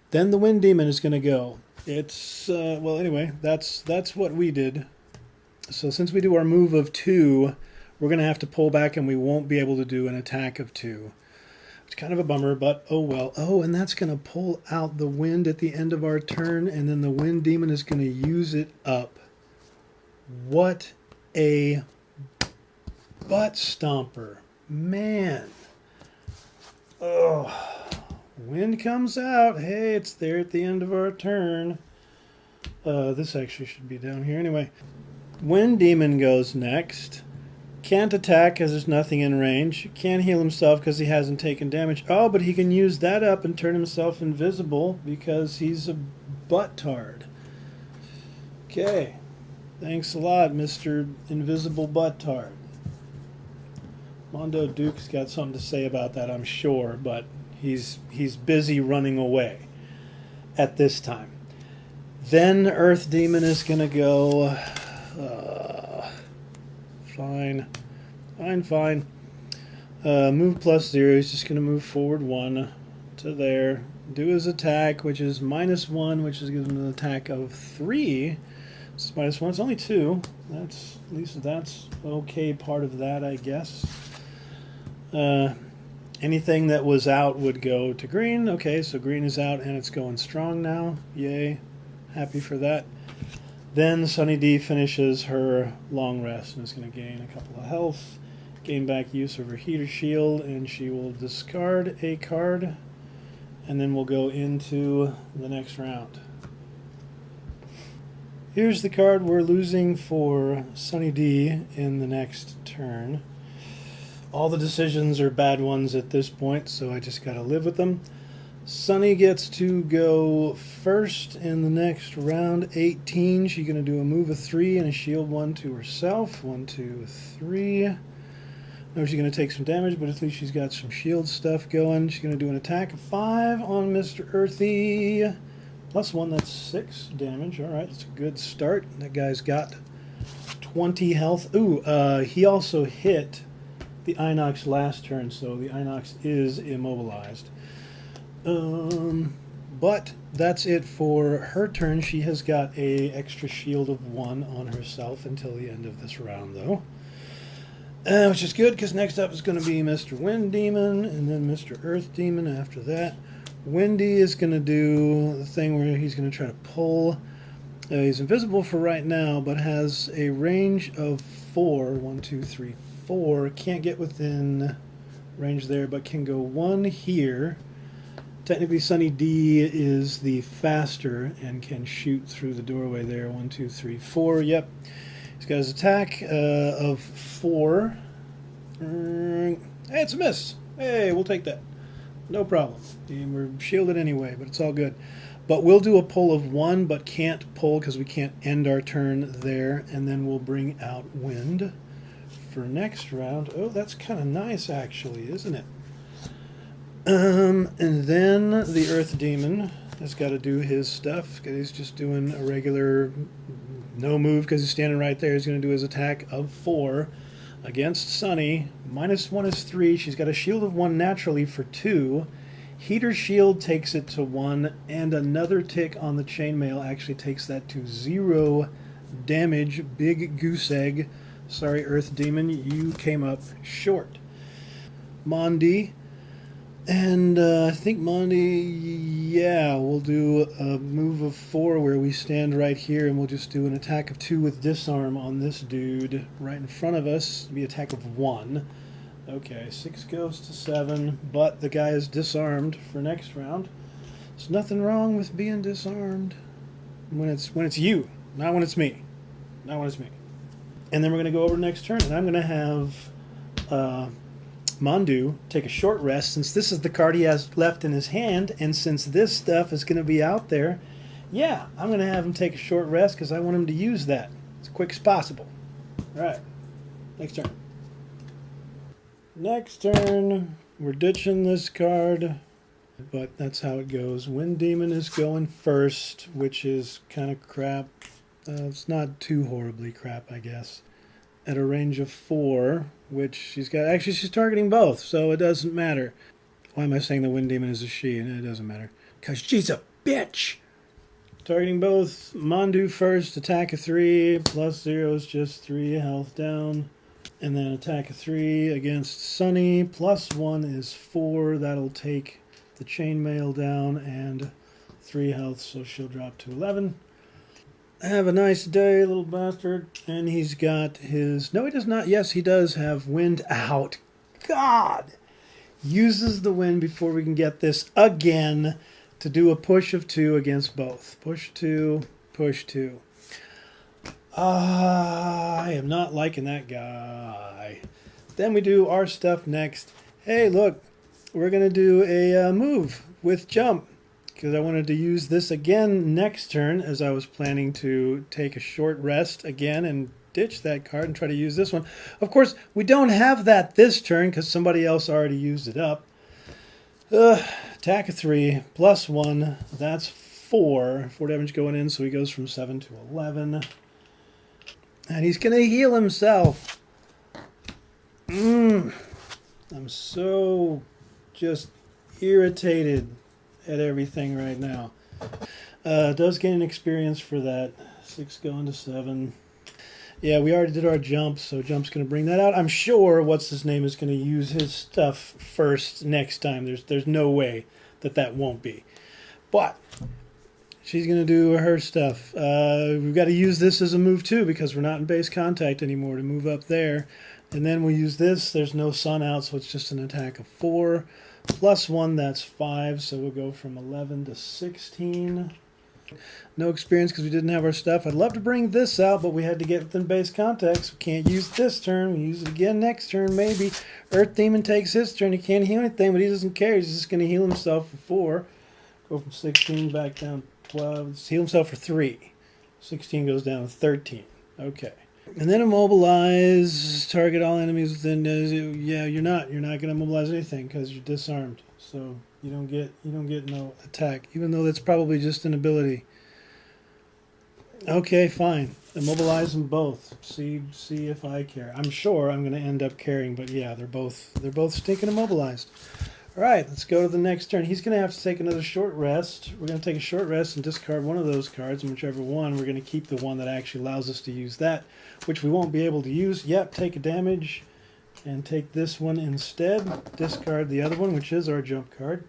Speaker 1: the Wind Demon is going to go. It's, well, anyway, that's what we did. So since we do our move of 2, we're going to have to pull back and we won't be able to do an attack of 2. It's kind of a bummer, but oh well. Oh, and that's going to pull out the wind at the end of our turn, and then the Wind Demon is going to use it up. What a butt stomper. Man. Oh. Wind comes out. Hey, it's there at the end of our turn. This actually should be down here. Anyway, Wind Demon goes next. Can't attack because there's nothing in range. Can't heal himself because he hasn't taken damage. Oh, but he can use that up and turn himself invisible because he's a butt-tard. Okay. Thanks a lot, Mr. Invisible Butt-tard. Mondo Duke's got something to say about that, I'm sure, but he's busy running away at this time. Then Earth Demon is going to go... fine. Move +0. He's just going to move forward 1 to there. Do his attack, which is -1, which is gives him an attack of 3. It's -1. It's only 2. That's at least that's okay. Part of that, I guess. Anything that was out would go to green. Okay, so green is out and it's going strong now. Yay. Happy for that. Then Sunny D finishes her long rest and is going to gain a couple of health, gain back use of her heater shield, and she will discard a card, and then we'll go into the next round. Here's the card we're losing for Sunny D in the next turn. All the decisions are bad ones at this point, so I just gotta live with them. Sunny gets to go first in the next round, 18. She's going to do a move of 3 and a shield 1 to herself. 1, 2, 3. I know she's going to take some damage, but at least she's got some shield stuff going. She's going to do an attack of 5 on Mr. Earthy. +1, that's 6 damage. All right, that's a good start. That guy's got 20 health. Ooh, he also hit the Inox last turn, so the Inox is immobilized. But that's it for her turn. She has got a extra shield of 1 on herself until the end of this round, though. Which is good, because next up is going to be Mr. Wind Demon, and then Mr. Earth Demon after that. Windy is going to do the thing where he's going to try to pull. He's invisible for right now, but has a range of 4. 1, 2, 3, 4. Can't get within range there, but can go 1 here. Technically, Sunny D is the faster and can shoot through the doorway there. 1, 2, 3, 4. Yep. He's got his attack of 4. Hey, it's a miss. Hey, we'll take that. No problem. We're shielded anyway, but it's all good. But we'll do a pull of 1, but can't pull because we can't end our turn there. And then we'll bring out Wind for next round. Oh, that's kind of nice, actually, isn't it? And then the Earth Demon has got to do his stuff. He's just doing a regular no move because he's standing right there. He's going to do his attack of 4 against Sunny. -1 is 3. She's got a shield of 1 naturally for 2. Heater shield takes it to 1, and another tick on the chainmail actually takes that to 0 damage. Big goose egg. Sorry, Earth Demon, you came up short. Mondi. And I think Mondi, yeah, we'll do a move of 4 where we stand right here, and we'll just do an attack of 2 with disarm on this dude right in front of us. It'll be attack of 1. Okay, 6 goes to 7, but the guy is disarmed for next round. There's nothing wrong with being disarmed when it's you, not when it's me. Not when it's me. And then we're going to go over next turn, and I'm going to have Mondu take a short rest, since this is the card he has left in his hand, and since this stuff is going to be out there, yeah, I'm going to have him take a short rest because I want him to use that as quick as possible. All right, next turn. Next turn, we're ditching this card, but that's how it goes. Wind Demon is going first, which is kind of crap. It's not too horribly crap, I guess. At a range of 4, which she's got. Actually, she's targeting both, so it doesn't matter. Why am I saying the Wind Demon is a she? It doesn't matter. Because she's a bitch! Targeting both. Mondu first, attack of 3, +0 is just 3 health down. And then attack of 3 against Sunny, +1 is 4. That'll take the chainmail down, and 3 health, so she'll drop to 11. Have a nice day, little bastard. And he's got his... No, he does not. Yes, he does have wind out. God! Uses the wind before we can get this again to do a push of 2 against both. Push 2, push 2. I am not liking that guy. Then we do our stuff next. Hey, look, we're going to do a move with jump, because I wanted to use this again next turn, as I was planning to take a short rest again and ditch that card and try to use this one. Of course, we don't have that this turn because somebody else already used it up. Attack of 3, +1, that's 4. 4 damage going in, so he goes from 7 to 11. And he's going to heal himself. I'm so just irritated at everything right now. Does gain an experience for that. 6 going to 7. Yeah, we already did our jump, so jump's going to bring that out. I'm sure what's-his-name is going to use his stuff first next time. There's no way that won't be. But she's going to do her stuff. We've got to use this as a move, too, because we're not in base contact anymore to move up there. And then we'll use this. There's no sun out, so it's just an attack of 4. +1, that's 5, so we'll go from 11 to 16. No experience because we didn't have our stuff. I'd love to bring this out, but we had to get within base contact, so we can't use this turn. We use it again next turn, maybe. Earth Demon takes his turn. He can't heal anything, but he doesn't care. He's just going to heal himself for 4. Go from 16 back down to 12. Let's heal himself for 3. 16 goes down to 13. Okay. And then immobilize. Target all enemies within. Yeah, you're not going to immobilize anything because you're disarmed. So you don't get no attack, even though that's probably just an ability. Okay, fine. Immobilize them both. See if I care. I'm sure I'm going to end up caring, but yeah, they're both stinking immobilized. All right, let's go to the next turn. He's going to have to take another short rest. We're going to take a short rest and discard one of those cards, and whichever one, we're going to keep the one that actually allows us to use that, which we won't be able to use. Yep, take a damage and take this one instead. Discard the other one, which is our jump card.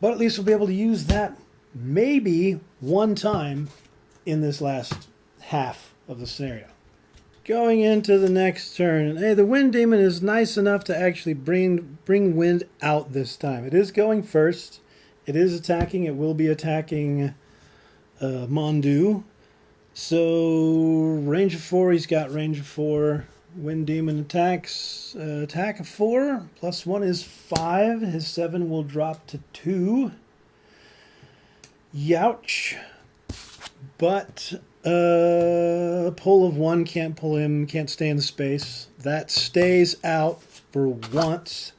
Speaker 1: But at least we'll be able to use that maybe one time in this last half of the scenario. Going into the next turn, hey, the Wind Demon is nice enough to actually bring wind out this time. It is going first. It is attacking. It will be attacking Mondu. So range of 4. He's got range of 4. Wind Demon attacks. Attack of 4. +1 is 5. His 7 will drop to 2. Youch. But pull of 1 can't pull him, can't stay in the space. That stays out for once.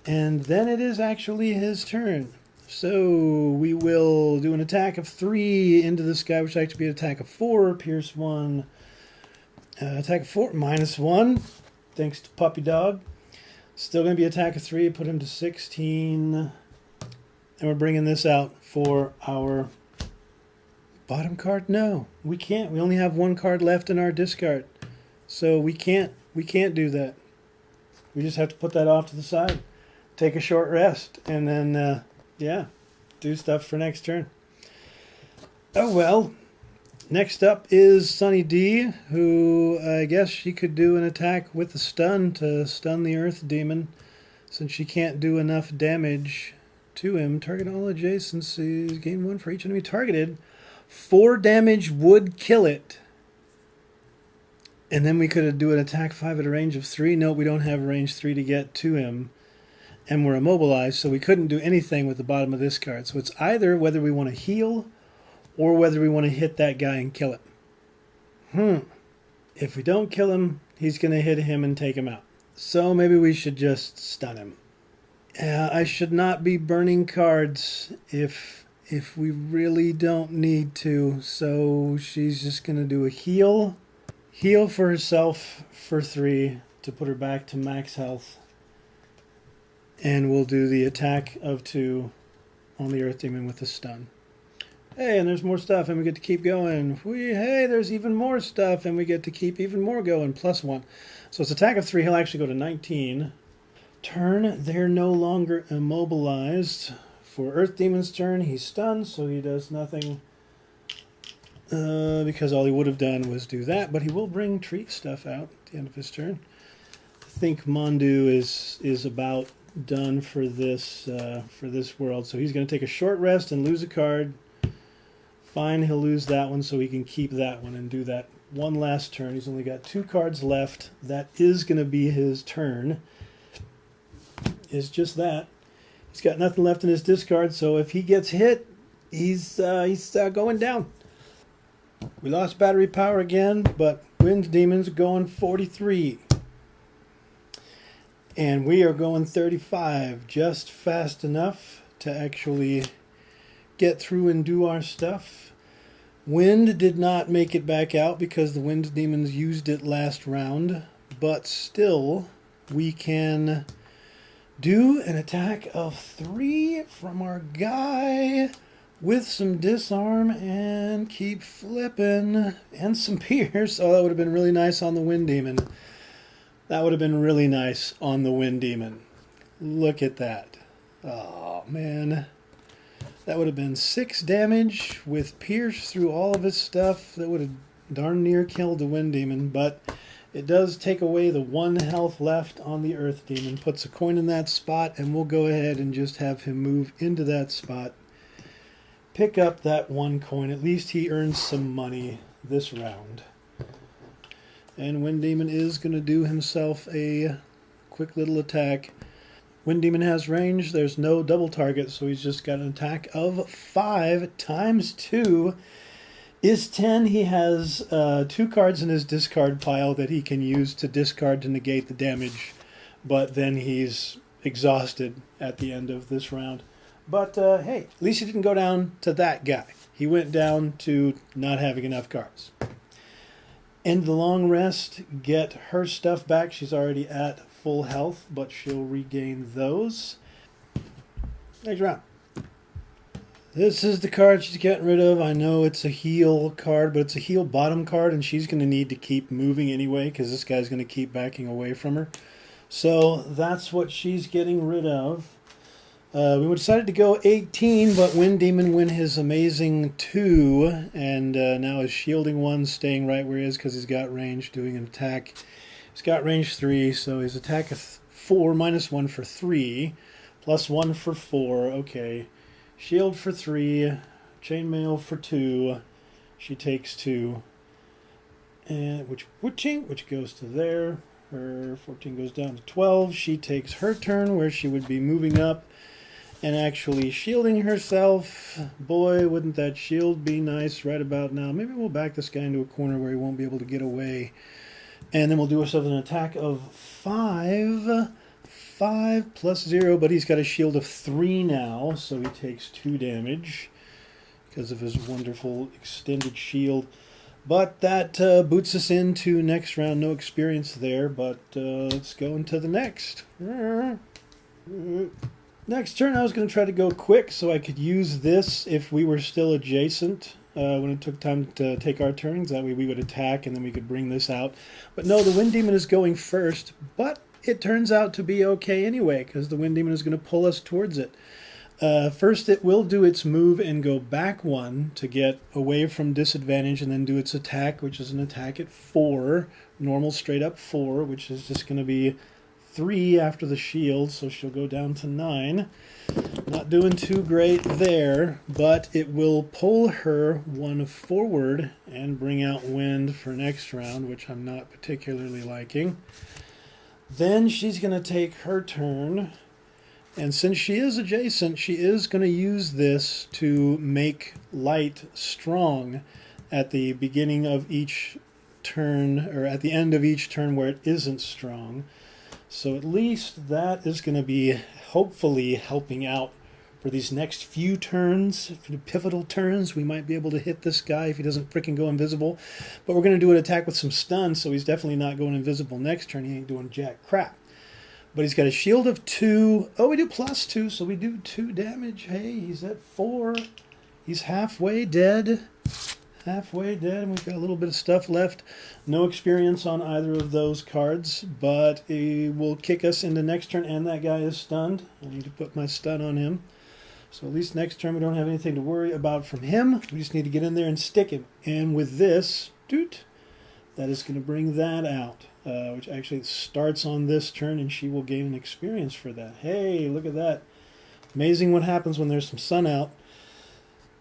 Speaker 1: And then it is actually his turn. So we will do an attack of 3 into this guy, which will actually be an attack of 4. Pierce 1, Attack of 4, -1. Thanks to Puppy Dog. Still going to be attack of 3. Put him to 16. And we're bringing this out for our bottom card. No, we can't. We only have 1 card left in our discard. So we can't do that. We just have to put that off to the side. Take a short rest. And then, yeah, do stuff for next turn. Oh, well. Next up is Sunny D, who I guess she could do an attack with a stun to stun the Earth Demon, since she can't do enough damage to him. Target all adjacencies, gain 1 for each enemy targeted. 4 damage would kill it. And then we could do an attack 5 at a range of 3. No, we don't have a range 3 to get to him. And we're immobilized, so we couldn't do anything with the bottom of this card. So it's either whether we want to heal or whether we want to hit that guy and kill him. If we don't kill him, he's going to hit him and take him out. So maybe we should just stun him. I should not be burning cards if we really don't need to. So she's just going to do a heal. Heal for herself for 3 to put her back to max health. And we'll do the attack of 2 on the Earth Demon with a stun. Hey, and there's more stuff, and we get to keep going. Hey, there's even more stuff, and we get to keep even more going, +1. So it's attack of 3. He'll actually go to 19. Turn, they're no longer immobilized. For Earth Demon's turn, he's stunned, so he does nothing. Because all he would have done was do that, but he will bring treat stuff out at the end of his turn. I think Mondu is about done for this world, so he's going to take a short rest and lose a card. Fine, he'll lose that one so he can keep that one and do that one last turn. He's only got 2 cards left. That is going to be his turn. It's just that. He's got nothing left in his discard, so if he gets hit, he's going down. We lost battery power again, but Wind Demon's going 43. And we are going 35, just fast enough to actually get through and do our stuff. Wind did not make it back out because the Wind Demons used it last round, but still we can do an attack of 3 from our guy with some disarm and keep flipping and some pierce. Oh, that would have been really nice on the Wind Demon. That would have been really nice on the Wind Demon. Look at that. Oh, man. That would have been 6 damage with pierce through all of his stuff. That would have darn near killed the Wind Demon, but it does take away the 1 health left on the Earth Demon. Puts a coin in that spot, and we'll go ahead and just have him move into that spot. Pick up that 1 coin. At least he earns some money this round. And Wind Demon is going to do himself a quick little attack. Wind Demon has range. There's no double target, so he's just got an attack of 5 times 2 is 10. He has 2 cards in his discard pile that he can use to discard to negate the damage, but then he's exhausted at the end of this round. But hey, at least he didn't go down to that guy. He went down to not having enough cards. End the long rest, get her stuff back. She's already at full health, but she'll regain those. Next round. This is the card she's getting rid of. I know it's a heal card, but it's a heal bottom card, and she's going to need to keep moving anyway because this guy's going to keep backing away from her. So that's what she's getting rid of. We decided to go 18, but Wind Demon win his amazing 2, and now is shielding 1, staying right where he is because he's got range, doing an attack. He's got range 3, so his attack is 4, -1 for 3, +1 for 4. Okay, shield for 3, chainmail for 2. She takes 2, and which goes to there. Her 14 goes down to 12. She takes her turn, where she would be moving up and actually shielding herself. Boy, wouldn't that shield be nice right about now. Maybe we'll back this guy into a corner where he won't be able to get away. And then we'll do ourselves an attack of 5. 5 plus 0, but he's got a shield of 3 now, so he takes 2 damage because of his wonderful extended shield. But that boots us into next round. No experience there, but let's go into the next. Next turn, I was going to try to go quick so I could use this if we were still adjacent when it took time to take our turns. That way we would attack and then we could bring this out. But no, the Wind Demon is going first, but it turns out to be okay anyway because the Wind Demon is going to pull us towards it. First, it will do its move and go back one to get away from disadvantage and then do its attack, which is an attack at 4. Normal straight up 4, which is just going to be 3 after the shield, so she'll go down to 9. Not doing too great there, but it will pull her 1 forward and bring out wind for next round, which I'm not particularly liking. Then she's going to take her turn, and since she is adjacent, she is going to use this to make light strong at the beginning of each turn, or at the end of each turn where it isn't strong. So at least that is going to be hopefully helping out for these next few turns, for the pivotal turns. We might be able to hit this guy if he doesn't freaking go invisible. But we're going to do an attack with some stun, so he's definitely not going invisible next turn. He ain't doing jack crap. But he's got a shield of 2. Oh, we do +2, so we do 2 damage. Hey, he's at 4. He's halfway dead. Halfway dead, and we've got a little bit of stuff left. No experience on either of those cards, but it will kick us into next turn, and that guy is stunned. I need to put my stun on him. So at least next turn we don't have anything to worry about from him. We just need to get in there and stick him. And with this, that is going to bring that out, which actually starts on this turn, and she will gain an experience for that. Hey, look at that. Amazing what happens when there's some sun out.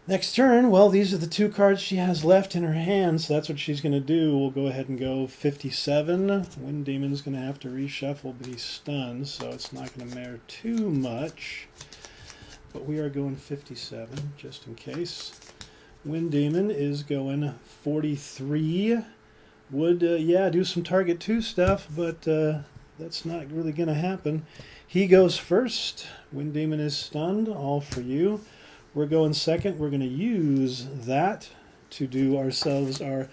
Speaker 1: Next turn, well, these are the 2 cards she has left in her hand, so that's what she's going to do. We'll go ahead and go 57. Wind Demon's going to have to reshuffle, but he's stunned, so it's not going to matter too much. But we are going 57, just in case. Wind Demon is going 43. Would, do some target 2 stuff, but that's not really going to happen. He goes first. Wind Demon is stunned, all for you. We're going second. We're going to use that to do ourselves our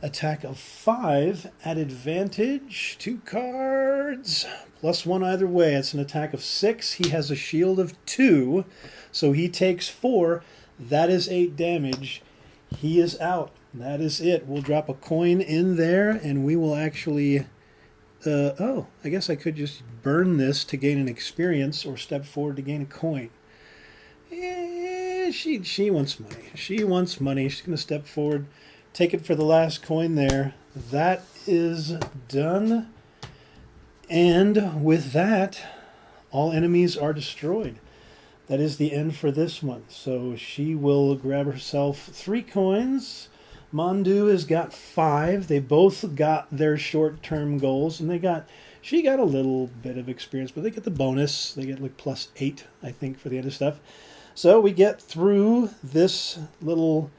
Speaker 1: attack of 5 at advantage. 2 cards. +1 either way. It's an attack of 6. He has a shield of 2, so he takes 4. That is 8 damage. He is out. That is it. We'll drop a coin in there, and we will actually... I guess I could just burn this to gain an experience or step forward to gain a coin. She wants money. She wants money. She's going to step forward, take it for the last coin there. That is done. And with that, all enemies are destroyed. That is the end for this one. So she will grab herself 3 coins. Mondu has got 5. They both got their short-term goals, and she got a little bit of experience, but they get the bonus. They get like +8, I think, for the other stuff. So we get through this little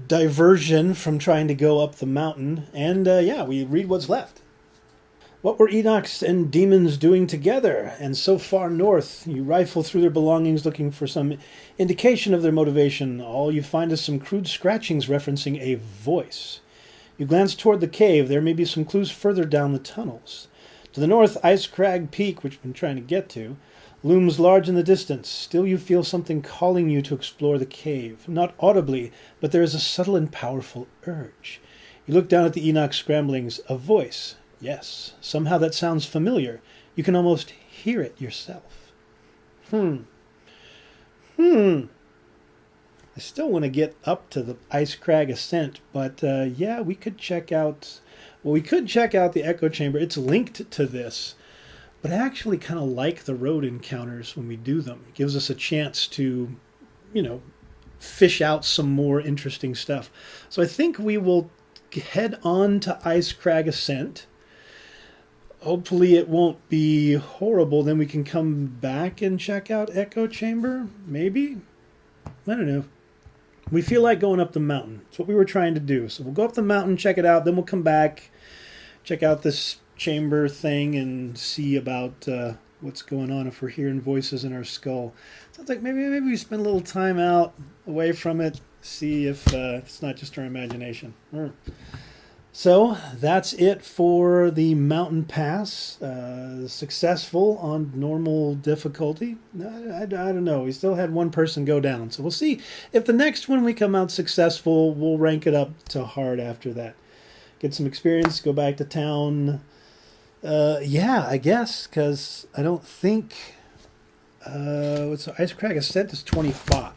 Speaker 1: diversion from trying to go up the mountain, and we read what's left. What were Inox and demons doing together? And so far north, you rifle through their belongings looking for some indication of their motivation. All you find is some crude scratchings referencing a voice. You glance toward the cave. There may be some clues further down the tunnels. To the north, Ice Crag Peak, which we've been trying to get to, looms large in the distance. Still you feel something calling you to explore the cave. Not audibly, but there is a subtle and powerful urge. You look down at the Inox scramblings. A voice. Yes, somehow that sounds familiar. You can almost hear it yourself. I still want to get up to the Ice Crag ascent, but we could check out... Well, we could check out the Echo Chamber. It's linked to this, but I actually kind of like the road encounters when we do them. It gives us a chance to, fish out some more interesting stuff. So I think we will head on to Ice Crag Ascent. Hopefully it won't be horrible. Then we can come back and check out Echo Chamber, maybe? I don't know. We feel like going up the mountain. That's what we were trying to do. So we'll go up the mountain, check it out, then we'll come back, check out this chamber thing, and see about what's going on if we're hearing voices in our skull. Sounds like maybe we spend a little time out away from it, See if it's not just our imagination. So that's it for the mountain pass. Successful on normal difficulty. I don't know. We still had one person go down. So we'll see if the next one we come out successful, we'll rank it up to hard after that. Get some experience, go back to town. Yeah, I guess, because I don't think... what's the Ice Crag Ascent is 25.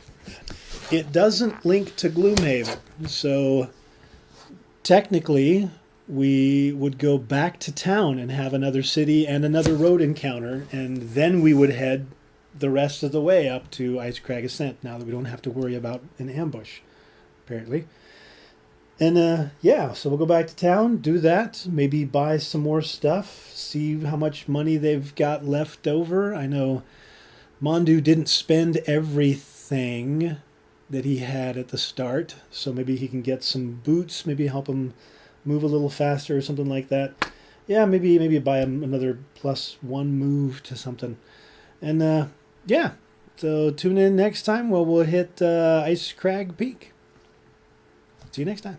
Speaker 1: It doesn't link to Gloomhaven. So... technically, we would go back to town and have another city and another road encounter, and then we would head the rest of the way up to Ice Crag Ascent, now that we don't have to worry about an ambush, apparently. And, yeah, so we'll go back to town, do that, maybe buy some more stuff, see how much money they've got left over. I know Mondu didn't spend everything that he had at the start, so maybe he can get some boots, maybe help him move a little faster or something like that. Yeah, maybe buy him another +1 move to something. And yeah, so tune in next time where we'll hit Ice Crag Peak. See you next time.